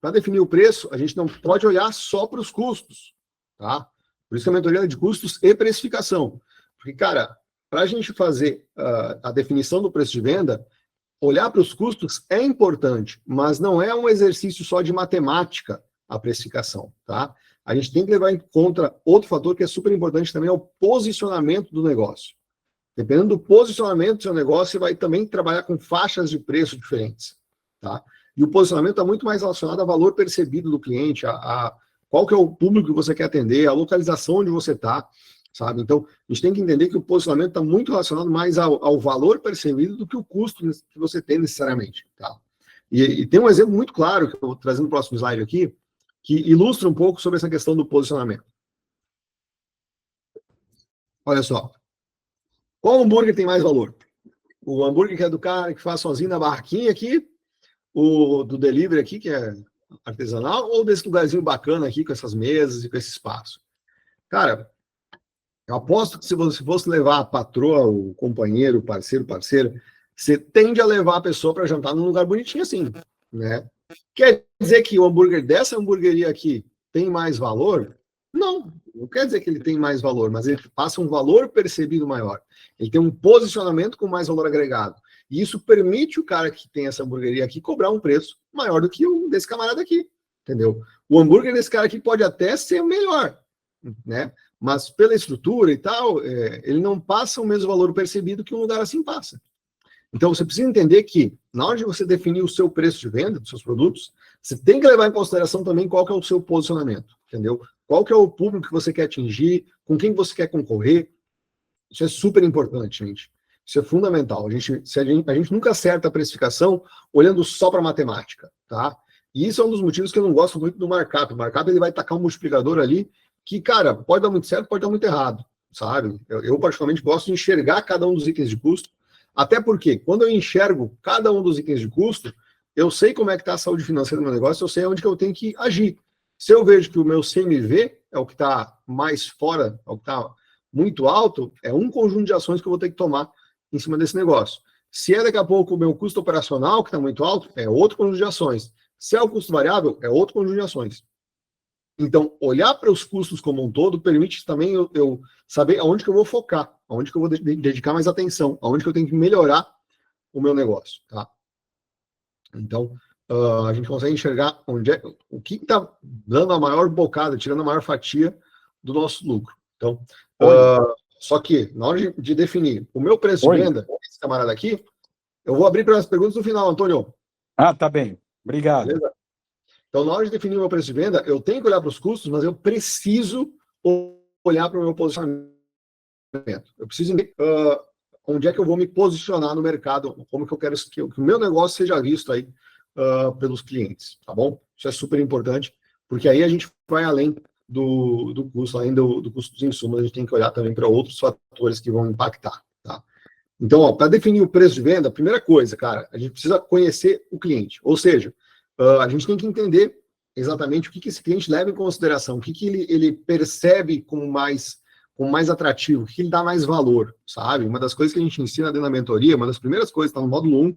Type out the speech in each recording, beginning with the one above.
para definir o preço, a gente não pode olhar só para os custos, tá? Por isso que a mentoria é de custos e precificação. Porque, cara, para a gente fazer a definição do preço de venda, olhar para os custos é importante, mas não é um exercício só de matemática a precificação, tá? A gente tem que levar em conta outro fator que é super importante também, é o posicionamento do negócio. Dependendo do posicionamento do seu negócio, você vai também trabalhar com faixas de preço diferentes, tá? E o posicionamento está muito mais relacionado ao valor percebido do cliente, a qual que é o público que você quer atender, a localização onde você está, sabe? Então, a gente tem que entender que o posicionamento está muito relacionado mais ao valor percebido do que o custo que você tem necessariamente, tá? E tem um exemplo muito claro, que eu vou trazer no próximo slide aqui, que ilustra um pouco sobre essa questão do posicionamento. Olha só. Qual hambúrguer tem mais valor? O hambúrguer que é do cara que faz sozinho na barraquinha aqui, o do delivery aqui, que é artesanal, ou desse lugarzinho bacana aqui, com essas mesas e com esse espaço? Cara, eu aposto que se você fosse levar a patroa, o companheiro, o parceiro, parceira, você tende a levar a pessoa para jantar num lugar bonitinho assim, né? Quer dizer que o hambúrguer dessa hamburgueria aqui tem mais valor? Não quer dizer que ele tem mais valor, mas ele passa um valor percebido maior. Ele tem um posicionamento com mais valor agregado. E isso permite o cara que tem essa hamburgueria aqui cobrar um preço maior do que o desse camarada aqui, entendeu? O hambúrguer desse cara aqui pode até ser melhor, né? Mas pela estrutura e tal, ele não passa o mesmo valor percebido que um lugar assim passa. Então, você precisa entender que, na hora de você definir o seu preço de venda dos seus produtos, você tem que levar em consideração também qual que é o seu posicionamento, entendeu? Qual que é o público que você quer atingir, com quem você quer concorrer. Isso é super importante, gente. Isso é fundamental. A gente nunca acerta a precificação olhando só para matemática, tá? E isso é um dos motivos que eu não gosto muito do markup. O markup, ele vai tacar um multiplicador ali que, cara, pode dar muito certo, pode dar muito errado, sabe? Eu particularmente gosto de enxergar cada um dos itens de custo. Até porque, quando eu enxergo cada um dos itens de custo, eu sei como é que está a saúde financeira do meu negócio, eu sei onde que eu tenho que agir. Se eu vejo que o meu CMV é o que está mais fora, é o que está muito alto, é um conjunto de ações que eu vou ter que tomar em cima desse negócio. Se é daqui a pouco o meu custo operacional que está muito alto, é outro conjunto de ações. Se é o custo variável, é outro conjunto de ações. Então, olhar para os custos como um todo permite também eu saber aonde que eu vou focar, aonde que eu vou dedicar mais atenção, aonde que eu tenho que melhorar o meu negócio, tá? Então, a gente consegue enxergar o que está dando a maior bocada, tirando a maior fatia do nosso lucro. Então, só que, na hora de definir o meu preço de venda, esse camarada aqui, eu vou abrir para as perguntas no final, Antônio. Tá bem. Obrigado. Beleza? Então, na hora de definir o meu preço de venda, eu tenho que olhar para os custos, mas eu preciso olhar para o meu posicionamento. Eu preciso entender onde é que eu vou me posicionar no mercado, como que eu quero que o meu negócio seja visto aí pelos clientes, tá bom? Isso é super importante, porque aí a gente vai além do custo, além do custo dos insumos, a gente tem que olhar também para outros fatores que vão impactar, tá? Então, para definir o preço de venda, a primeira coisa, cara, a gente precisa conhecer o cliente, ou seja, a gente tem que entender exatamente o que esse cliente leva em consideração, o que ele percebe como mais atrativo, o que ele dá mais valor, sabe? Uma das coisas que a gente ensina dentro da mentoria, uma das primeiras coisas que está no módulo 1,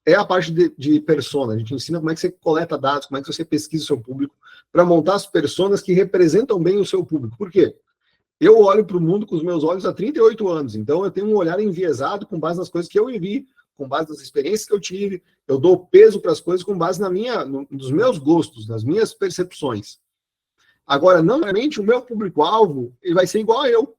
é a parte de persona. A gente ensina como é que você coleta dados, como é que você pesquisa o seu público, para montar as personas que representam bem o seu público. Por quê? Eu olho para o mundo com os meus olhos há 38 anos, então eu tenho um olhar enviesado com base nas coisas que eu vivi, com base nas experiências que eu tive, eu dou peso para as coisas com base nos meus gostos, nas minhas percepções. Agora, não necessariamente o meu público-alvo ele vai ser igual a eu,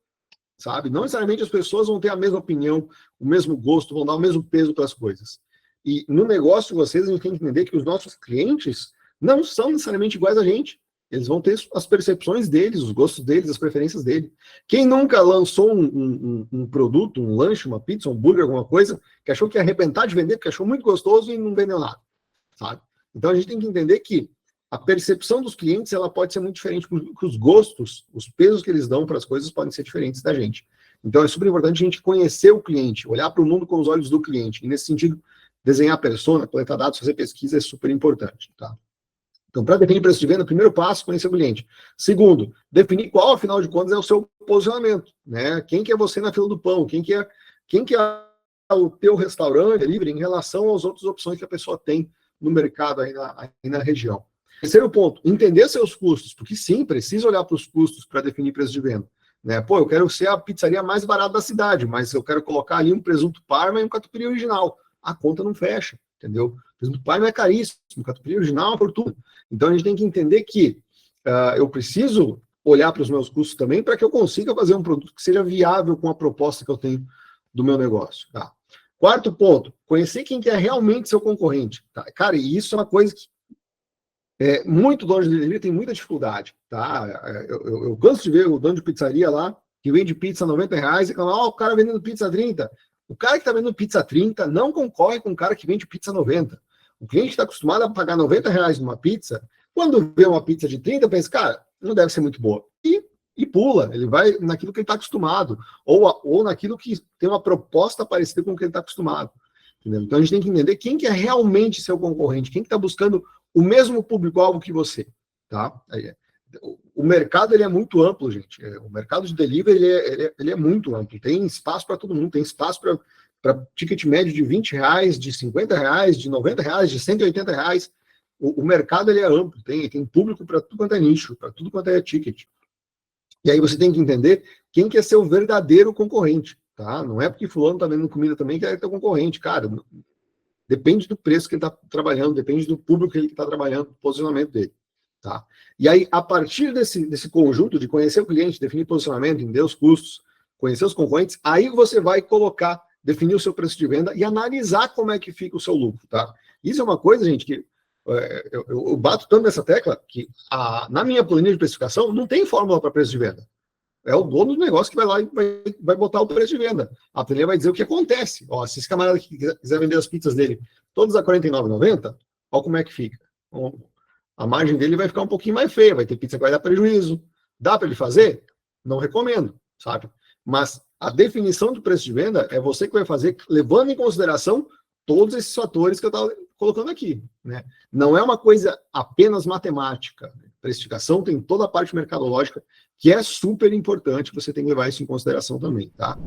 sabe? Não necessariamente as pessoas vão ter a mesma opinião, o mesmo gosto, vão dar o mesmo peso para as coisas. E no negócio de vocês, a gente tem que entender que os nossos clientes não são necessariamente iguais a gente. Eles vão ter as percepções deles, os gostos deles, as preferências deles. Quem nunca lançou um produto, um lanche, uma pizza, um hambúrguer, alguma coisa, que achou que ia arrebentar de vender, porque achou muito gostoso e não vendeu nada, sabe? Então a gente tem que entender que a percepção dos clientes ela pode ser muito diferente, porque os gostos, os pesos que eles dão para as coisas podem ser diferentes da gente. Então é super importante a gente conhecer o cliente, olhar para o mundo com os olhos do cliente. E nesse sentido, desenhar a persona, coletar dados, fazer pesquisa é super importante, tá? Então, para definir preço de venda, o primeiro passo, conhecer o cliente. Segundo, definir qual, afinal de contas, é o seu posicionamento, né? Quem que é você na fila do pão? Quem que é o teu restaurante livre em relação às outras opções que a pessoa tem no mercado aí na região. Terceiro ponto, entender seus custos, porque sim, precisa olhar para os custos para definir preço de venda. Né? Pô, eu quero ser a pizzaria mais barata da cidade, mas eu quero colocar ali um presunto Parma e um catupiry original. A conta não fecha, entendeu? O presunto Parma é caríssimo, o catupiry original é uma fortuna. Então a gente tem que entender que eu preciso olhar para os meus custos também para que eu consiga fazer um produto que seja viável com a proposta que eu tenho do meu negócio. Tá? Quarto ponto, conhecer quem que é realmente seu concorrente. Tá? Cara, e isso é uma coisa que muito dono de delivery tem muita dificuldade, tá? Eu canso de ver o dono de pizzaria lá, que vende pizza R$90 e fala, o cara vendendo pizza 30. O cara que está vendendo pizza 30 não concorre com o cara que vende pizza 90. O cliente está acostumado a pagar R$90 numa pizza, quando vê uma pizza de 30, pensa, cara, não deve ser muito boa. E pula, ele vai naquilo que ele está acostumado, ou naquilo que tem uma proposta parecida com o que ele está acostumado. Entendeu? Então a gente tem que entender quem que é realmente seu concorrente, quem que está buscando o mesmo público-alvo que você, tá? O mercado ele é muito amplo, gente. O mercado de delivery ele é muito amplo. Tem espaço para todo mundo. Tem espaço para ticket médio de R$20, de R$50, de R$90, de R$180. O mercado ele é amplo. Tem público para tudo quanto é nicho, para tudo quanto é ticket. E aí você tem que entender quem que é seu verdadeiro concorrente, tá? Não é porque fulano está vendendo comida também que é teu concorrente, cara. Depende do preço que ele está trabalhando, depende do público que ele está trabalhando, do posicionamento dele. Tá? E aí, a partir desse conjunto de conhecer o cliente, definir posicionamento, entender os custos, conhecer os concorrentes, aí você vai definir o seu preço de venda e analisar como é que fica o seu lucro. Tá? Isso é uma coisa, gente, que eu bato tanto nessa tecla que na minha planilha de precificação não tem fórmula para preço de venda. É o dono do negócio que vai lá e vai botar o preço de venda. A planilha vai dizer o que acontece. Ó, se esse camarada que quiser vender as pizzas dele todas a R$ 49,90, olha como é que fica. A margem dele vai ficar um pouquinho mais feia, vai ter pizza que vai dar prejuízo. Dá para ele fazer? Não recomendo, sabe? Mas a definição do preço de venda é você que vai fazer, levando em consideração todos esses fatores que eu estava colocando aqui. Né? Não é uma coisa apenas matemática. Precificação tem toda a parte mercadológica que é super importante, você tem que levar isso em consideração também, tá?